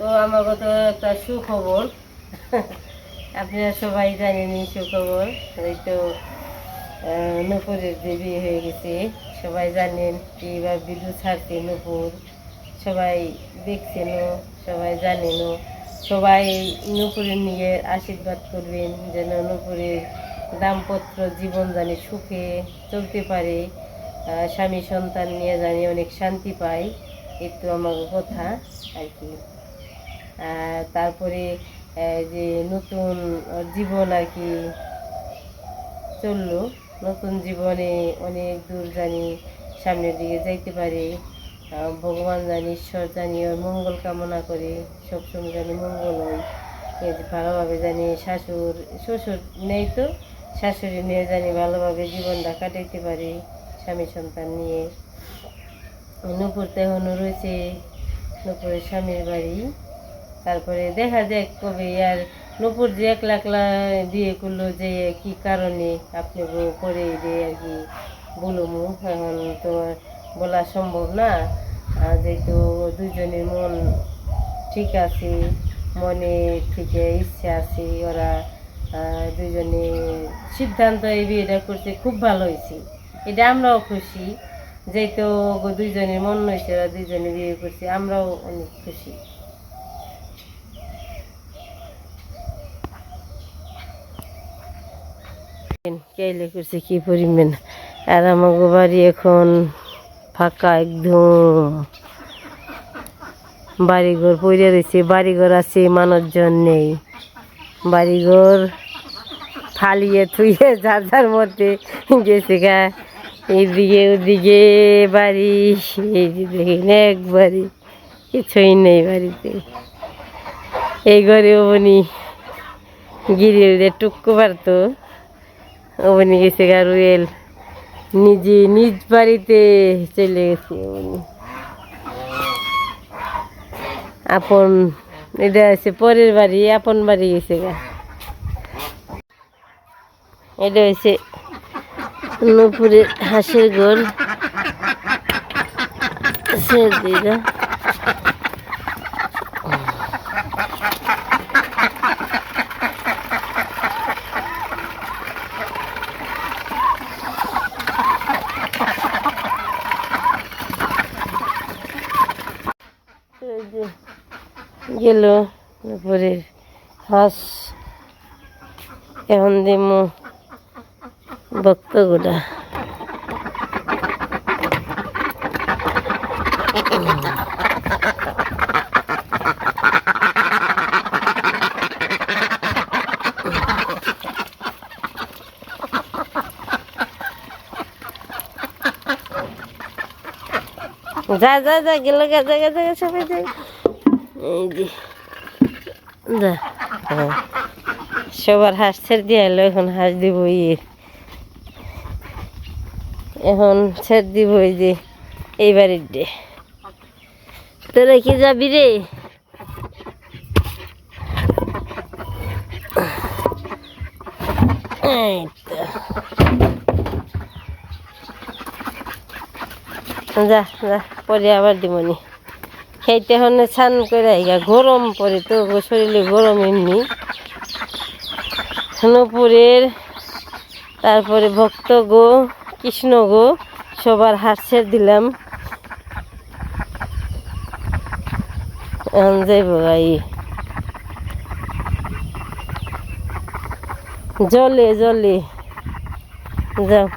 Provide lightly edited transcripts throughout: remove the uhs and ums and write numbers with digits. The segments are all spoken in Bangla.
তো আমাকে তো একটা সুখবর আপনারা সবাই জানেন সুখবর। এই তো নূপুরের যে বিয়ে হয়ে গেছে, সবাই জানেন কি এবার ভিডিও ছাড়ছে নূপুর, সবাই দেখছেনও, সবাই জানেনও। সবাই নূপুরের নিয়ে আশীর্বাদ করবেন যেন নূপুরের দাম্পত্য জীবন জানি সুখে চলতে পারে, স্বামী সন্তান নিয়ে জানি অনেক শান্তি পায়। একটু আমার কথা আর কি। তারপরে যে নতুন জীবন আর কি চললো, নতুন জীবনে অনেক দূর জানি সামনের দিকে যাইতে পারে। ভগবান জানি, ঈশ্বর জানি ওর মঙ্গল কামনা করে, সবসময় জানি মঙ্গল হয়। ভালোভাবে জানি শ্বশুর নেই তো শাশুড়ি নিয়ে জানি ভালোভাবে জীবনটা কাটাইতে পারে স্বামী সন্তান নিয়ে। নূপুর তো এখনও রয়েছে নূপুরের স্বামীর বাড়ি। তারপরে দেখা যাক কবে আর নূপুর যে একলা একলা বিয়ে করলো, যে কি কারণে আপনি পরে যে আর কি বলবো, এখন তো বলা সম্ভব না। যেহেতু দুজনের মন ঠিক আছে, মনে থেকে ইচ্ছা আছে, ওরা দুজনে সিদ্ধান্ত এই বিয়েটা করছে, খুব ভালো হয়েছে। এটা আমরাও খুশি, যেহেতু দুইজনের মন হয়েছে, ওরা দুইজনে বিয়ে করছে, আমরাও অনেক খুশি। কেলে করছে কি পরিমাণ। আর আমাকে বাড়ি এখন ফাঁকা একদম, বাড়িঘর পড়ে রয়েছে, বাড়িঘর আছে মানুষজন নেই, বাড়িঘর ফালিয়ে থুয়ে যার যার মধ্যে গেছে গা। এইদিকে ওদিকে বাড়ি, এই যে দেখেন একবারই কিছুই নেই বাড়িতে। এই ঘরে অবনি গিরিয়ে টুকু পারতো, অবনি গেছে গা রুয়েল, নিজে নিজ বাড়িতে চলে গেছে অবনি। আপন এটা হচ্ছে পরের বাড়ি, আপন বাড়ি গেছে গা। এটা হচ্ছে নূপুরের হাঁসের ঘর, সেদিরা গেল নূপুরের হাঁস। এখন দিম ভক্তগুলা যা যা যা গেল গা, জায়গা জায়গা সবাই যাই। এই যে যা, সবার হাঁস ছেড়ে দিয়ে এলো, এখন হাঁস দিব ইয়ে, এখন ছেড়ে দিব এই যে এই বাড়ির ডে। তোরা কি যাবি রে? এই তো যা যা, পরে আবার দিবনি। খেতে হলে স্নান করে আইগা, গরম পরে তো শরীরে গরম এমনি। নূপুরের তারপরে ভক্ত গো, কৃষ্ণ গো, সবার হাত ছেড়ে দিলাম। এখন যাইব গাই জলে জলে যাও।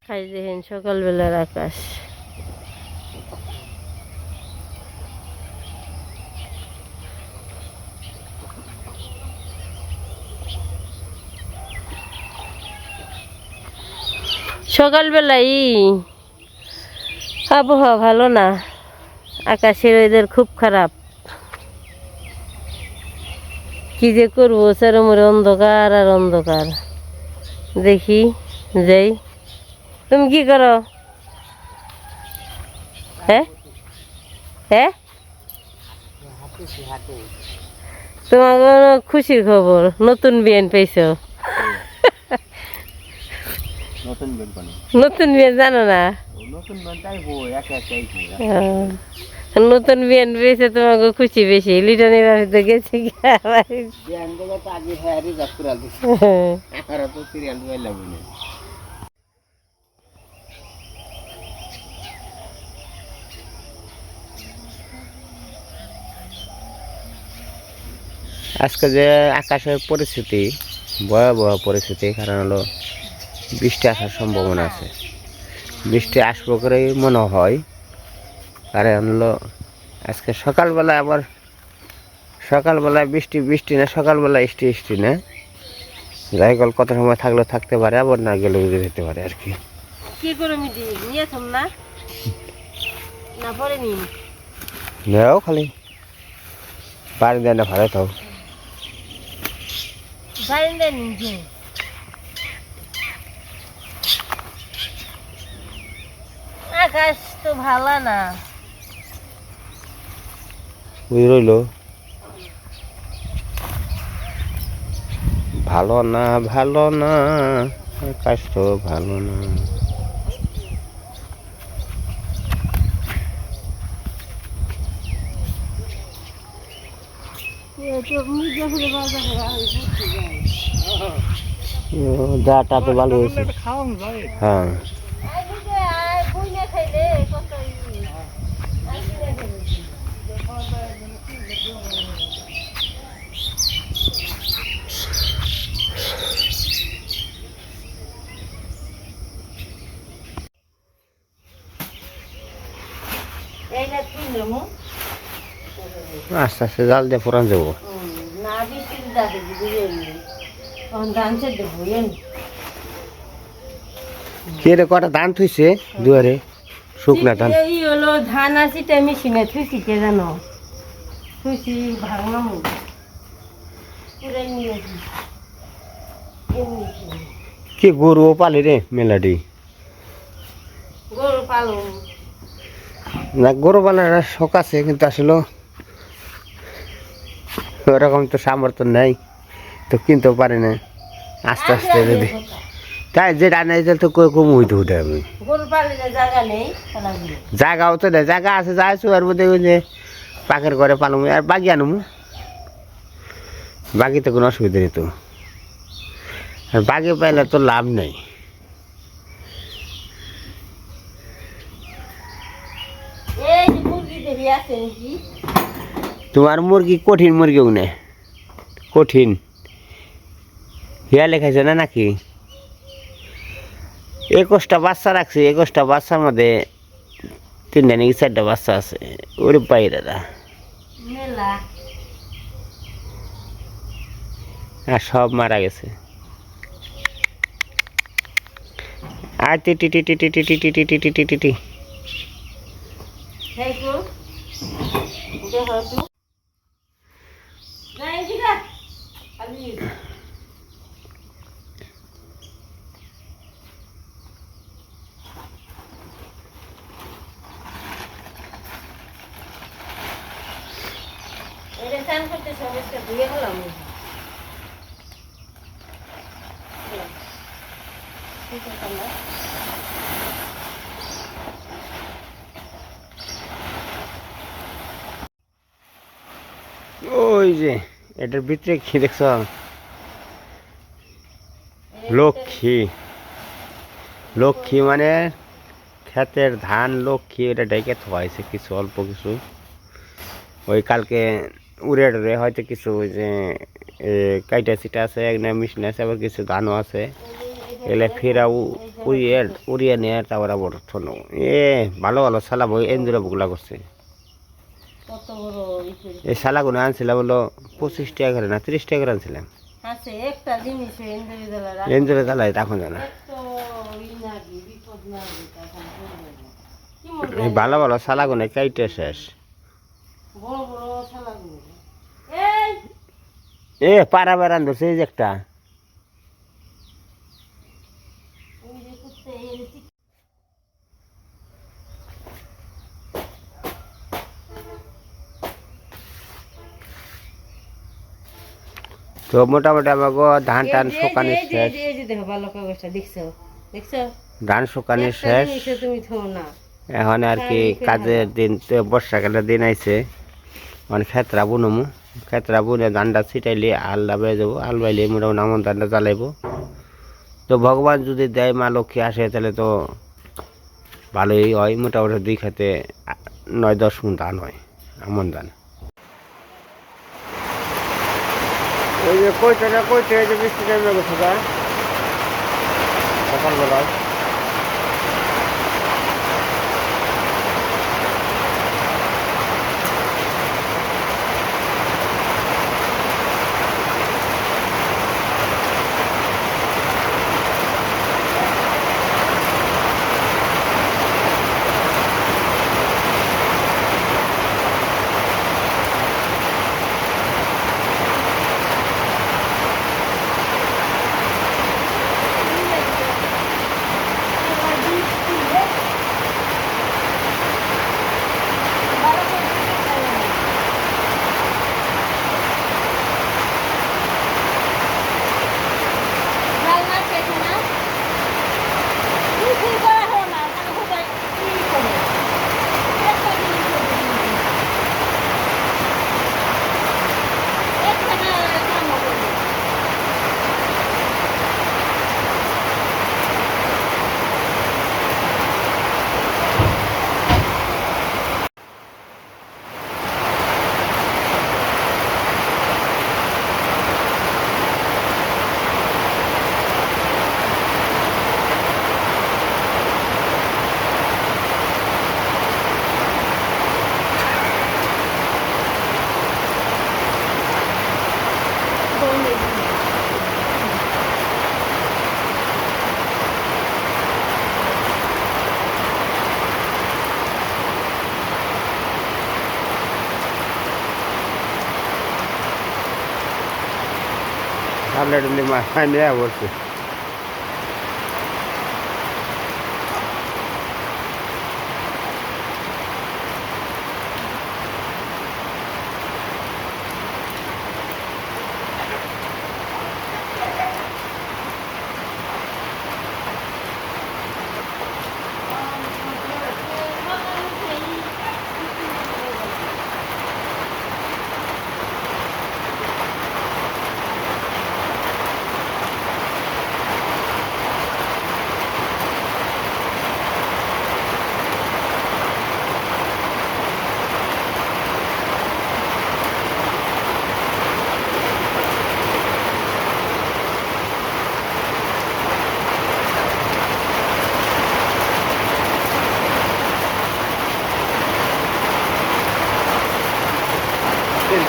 খাই দেখেন সকালবেলার আকাশ। সকালবেলাই আবহাওয়া ভালো না, আকাশের ওয়েদার খুব খারাপ। কি যে করবো, চারমরে অন্ধকার আর অন্ধকার। দেখি যাই। তুমি কি করো? হ্যাঁ হ্যাঁ, তোমার কোনো খুশির খবর, নতুন বিয়ান পেয়েছো? নতুন বিয়ান জানো না? নতুন বিয়ান পেয়েছে, তোমাকে খুশি বেশি। লিটনের বাড়িতে গেছে আজকে যে আকাশের পরিস্থিতি, ভয়াবহ পরিস্থিতি, কারণ হলো বৃষ্টি আসার সম্ভাবনা আছে। বৃষ্টি আসবো করেই মনে হয়, কারণ হলো আজকে সকালবেলা আবার সকালবেলায় বৃষ্টি বৃষ্টি না, সকালবেলায় বৃষ্টি না। যাই গেল কত সময় থাকলেও থাকতে পারে, আবার না গেলেও যেতে পারে আর কি। কি করে মিটি নিয়েছম না না পরে নি নেও খালি পানি দেয় না, ভালো থাও। বাইরে নিজে আকাশ তো ভালো না। বুঝে রইল, ভালো না ভালো না, আকাশ তো ভালো না। যাটা তো ভালো হয়েছে। হ্যাঁ, আস্তে আস্তে জাল দিয়ে পুরান যাবো। কে রে, কটা ধান থুইছে দুয়ারে, শুকনা ধান? এই হলো ধান আছে, মেশিনে থুইছি, কে জানো থুইছি ভাঙলাম কি গরু পালি রে মেলাডি? গরু পালন না, গরু পালার শখ আছে, কিন্তু আসলে ওরকম তো সামর্থ্য নেই, তো কিনতেও পারি না। আস্তে আস্তে যদি তাই যেটা নেই তো কম হইতে হতে আমি। গরু পাললে জায়গা নেই, জায়গাও তো নেই, জায়গা আছে যাইছো আর মধ্যে ওই যে পাখের ঘরে পালং আর বাগি আনমু, বাগিতে কোনো অসুবিধা নেই তো। আর বাগি পাইলে তো লাভ নেই। তোমার মুরগি কঠিন মুরগিও নেই, কঠিন হিয়া লেখাইছে না নাকি? 21টা বাচ্চা রাখছে, 21টা বাচ্চার মধ্যে 3টা নাকি 4টা বাচ্চা আছে। ওরে বাইরেরা আর সব মারা গেছে। আর টি টি টি টি টি টি টি টি টি টি টি টি টি। ওই যে এটার ভিতরে কি দেখছ? লক্ষ্মী, লক্ষ্মী মানে ক্ষেতের ধান লক্ষ্মী, এটা ডেকে থোয়াইছে কিছু অল্প কিছু। ওই কালকে উড়ে টুড়ে হয়তো কিছু ওই যে কাইটা চিটা আছে, একটা মেশিন আছে, আবার কিছু ধানও আছে। এলে ফেরা উড়িয়ে উড়িয়ে নিয়ে তারপর আবার শোনো ভালো ভালো সালা বই এনজুরা বুকলা করছে। এই শালাগুলো আনছিলাম হলো 25 টাকা করে না 30 টাকা করে আনছিলাম। এনজুরে জ্বালাই তখন জানা। কি মন এই ভালো ভালো শালাগুনে কাইটে শেষ। বড় বড় শালাগুলো এ পাড়া বেড়ান ধরছে এই যে একটা। ওই যে কুত্তে এই যে তো মোটামুটি আমাকে ধান টান শুকানি শেষ, এই যে দেখো ভালো কাগজটা দেখছো দেখছো ধান শুকানি একটা শেষ। জিনিসও তুমি থো না। এখন আর কি কাজের দিন, তো বর্ষাকালের দিন আইছে। মানে খেতরা বুনমু, খেতরা বুনে ধানটা ছিটাইলে আল ডাবাই যাবো, আল বাইলে মোটামুটি আমন ধানটা জ্বালাইবো। তো ভগবান যদি দেয়, মা লক্ষ্মী আসে, তাহলে তো ভালোই হয়। মোটামুটি 2 খেতে 9-10 মণ ধান হয়, আমন ধান। ওই যে কইতে এই যে বৃষ্টি নেমে গেছে গা সকালবেলায়। already my hand there was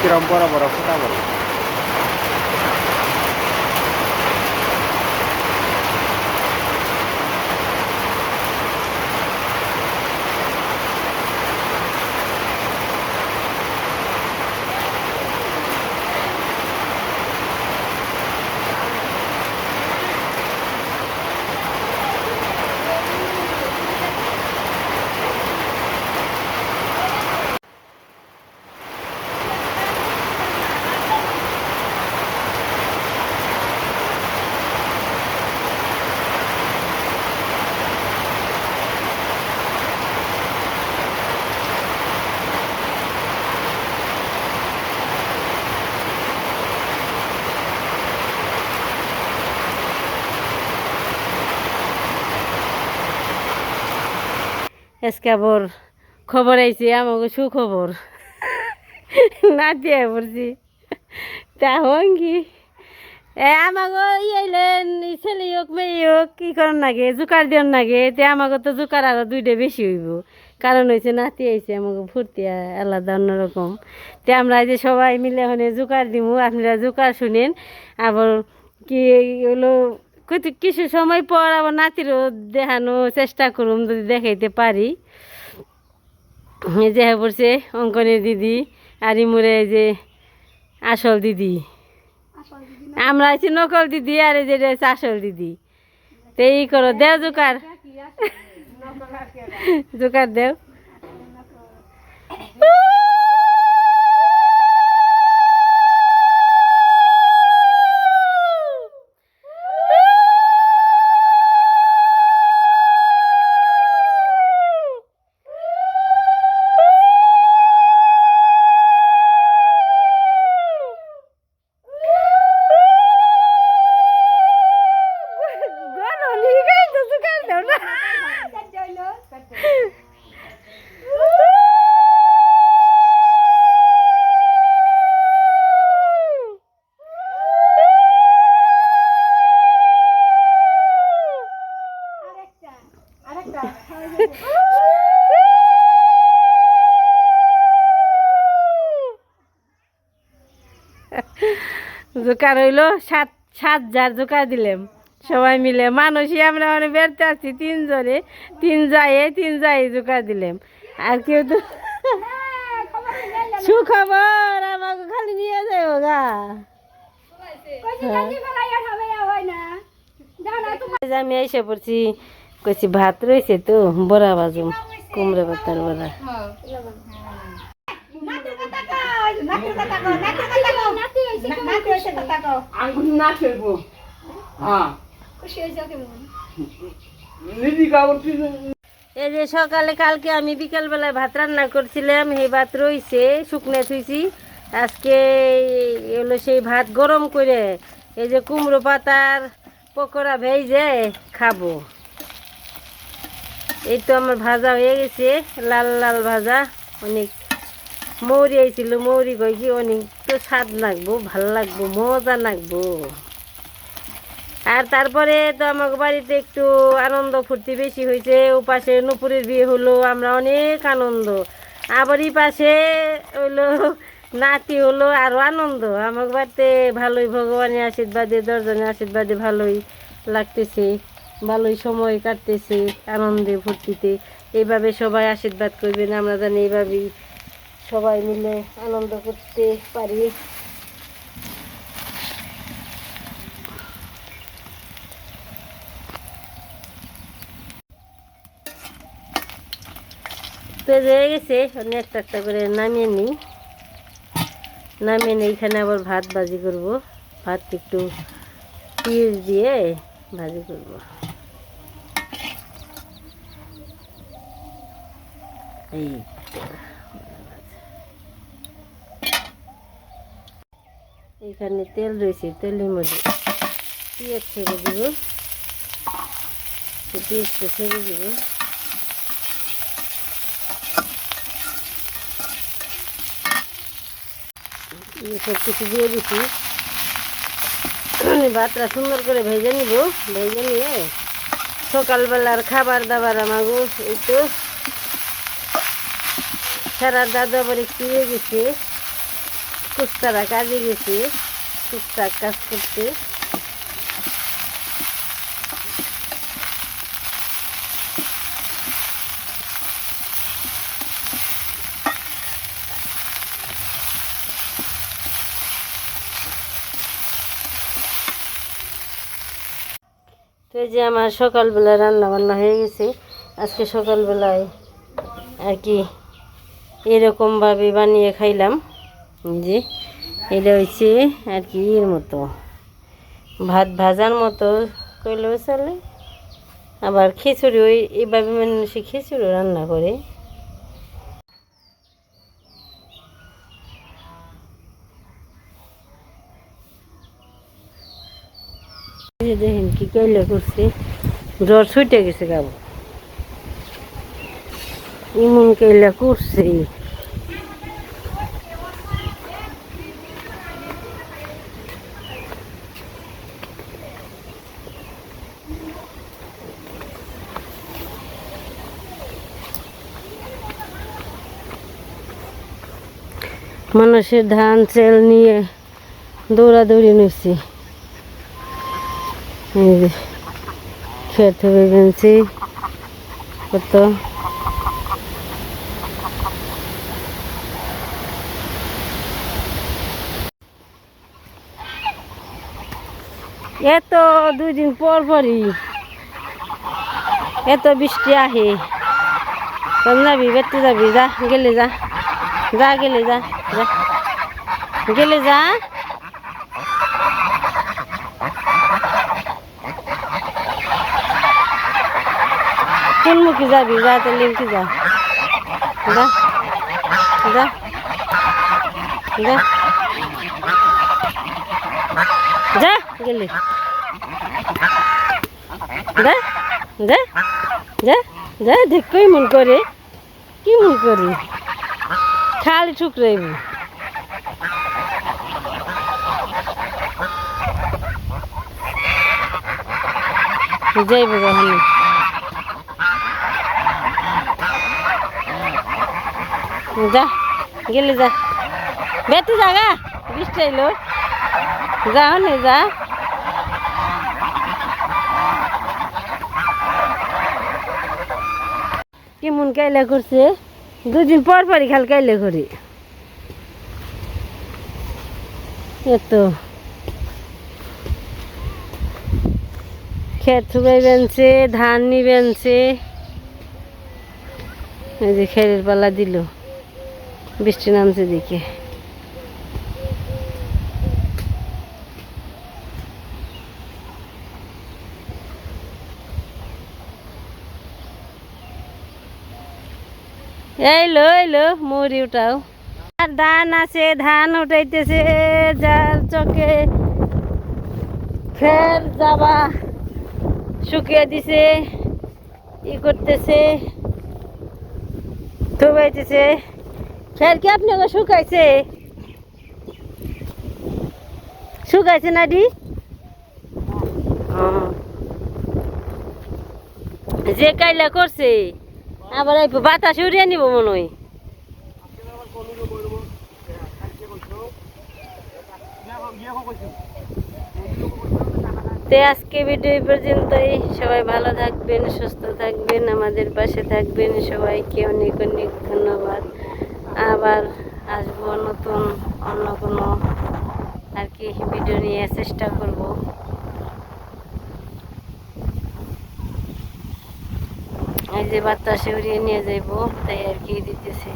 kiram bora-bora futa bora. আজকে আবার খবর আইছে আমাকে সুখবর না দিয়ে পড়ছি তা হঙ্গি আমাকে ইয়েলেন ছেলে হোক মেয়ে হোক কি করার নাগে জোকার দিয়ার নাগে তে আমাকে তো জোকার আরো 2টা বেশি হইব কারণ হয়েছে নাতি আইছে আমাকে ফুর্তি আলাদা অন্যরকম। তে আমরা যে সবাই মিলে ওখানে জোকার দিব, আপনারা জোকার শুনেন। আবার কি হলো কিছু সময় পর আবার নাতিরও দেখানো চেষ্টা করুম যদি দেখাইতে পারি। এই যে হ্যাঁ পড়ছে অঙ্কনের দিদি আর ইমুরে এই যে আসল দিদি, আমরা আছি নকল দিদি আর এই যে হচ্ছে আসল দিদি। তো এই করো, দেও জোকার, জোকার দেও। জোকার হইলো 7 জোকার দিলাম সবাই মিলে, মানুষই আমরা মানে বেরতে আসছি 3 জনে, 3 যায় জোকার দিলাম। আর কেউ তো সুখবর আমাকে খালি নিয়ে যাবো গা। আমি এসে পড়ছি, কইছি ভাত রয়েছে তো বড়া বাজুম, কুমড়া পাতার বড়া। এই যে সকালে কালকে আমি বিকেল বেলায় ভাত রান্না করছিলাম, সেই ভাত রয়েছে শুকনো থুইছি। আজকে হলো সেই ভাত গরম করে এই যে কুমড়ো পাতার পকোড়া ভেজে খাবো। এই তো আমার ভাজা হয়ে গেছে, লাল লাল ভাজা। অনেক মৌরি আইছিল, মৌরি কই কি অনেক তো স্বাদ লাগবো, ভাল লাগবো, মজা লাগবো। আর তারপরে তো আমার বাড়িতে একটু আনন্দ ফুর্তি বেশি হয়েছে। ও পাশে নুপুরের বিয়ে হলো, আমরা অনেক আনন্দ। আবার এই পাশে হইলো নাতি হলো, আরও আনন্দ। আমার বাড়িতে ভালোই ভগবানের আশীর্বাদে, দর্জনের আশীর্বাদে ভালোই লাগতেছে, ভালোই সময় কাটতেছে আনন্দে ফুর্তিতে। এইভাবে সবাই আশীর্বাদ করবেন, আমরা জানি এইভাবেই সবাই মিলে আনন্দ করতে পারি। তো হয়ে গেছে, আমি একটা একটা করে নামিয়ে নিই। নামিয়ে নিই, এখানে আবার ভাত ভাজি করব। ভাত একটু পেঁয়াজ দিয়ে ভাজি করব। এই এখানে তেল রয়েছে, তেলের মধ্যে পেঁয়াজ ছেড়ে দিব, পেঁয়াজটা ছেড়ে দিব। সব কিছু দিয়ে দিচ্ছি, ভাতটা সুন্দর করে ভেজে নিব। ভেজে নিয়ে সকালবেলার খাবার দাবার আমাগো এই তো সারা দাদু আবার একটু গেছে, কুস্তারা কাজে গেছে, টুকটাক কাজ করতে। তো এই যে আমার সকালবেলা রান্না বান্না হয়ে গেছে। আজকে সকালবেলায় আর কি এরকমভাবে বানিয়ে খাইলাম। যে এটা হচ্ছে আর কি এর মতো ভাত ভাজার মতো কইলেও চলে, আবার খিচুড়ি ওই এইভাবে মানুষ খিচুড়ি রান্না করে। দেখেন কি কইলে করছে, জ্বর ছুটে গেছে গাবো, ইমন কইলা করছে। মানুষের ধান চাল নিয়ে দৌড়াদৌড়ি নিচ্ছি। খেত হয়ে গেছে কত এত 2 দিন পর পরই এত বৃষ্টি আহে। তোম যাবি বেড়তে যাবি, যা গেলে যা, যা গেলে যা, যা গেলে যা। কোন মুখে যাবি, যা তো লিঙ্কি যা, যা যা যা যা গেলে যা যা যা যা। দেখ কই মন করে, কি মন করে, খালি ঠুকরাইব। যাইব কখন যা গেলে যা, বেতে জাগা বৃষ্টি আইলো, যা হনে যা। কেমন কাইলা করছে, 2 দিন পর পরই খাল কাইলে করি। এত খেত থুবাই বেনছে, ধান নি বেনছে। এই যে খেরের পালা দিল, বৃষ্টি নামছে দিকে। এলো মুড়ি উঠাও। আর ধান আছে, ধান উঠাইতেছে, যার চকে ফের যাবা শুকিয়ে দিছে, ই করতেছে, থুবাইতেছে। ফের কি আপনি শুকাইছে, শুকাইছে না দি? যে কাইলা করছে আবার এই বাতাস উড়িয়ে নিব মনে হয়। তো আজকে ভিডিও এই পর্যন্তই। সবাই ভালো থাকবেন, সুস্থ থাকবেন, আমাদের পাশে থাকবেন। সবাইকে অনেক অনেক ধন্যবাদ। আবার আসবো নতুন অন্য কোনো আর কি ভিডিও নিয়ে চেষ্টা করব। এই যে বাতাসে উড়িয়ে নিয়ে যাইব, তাই আর কি দিতেছে।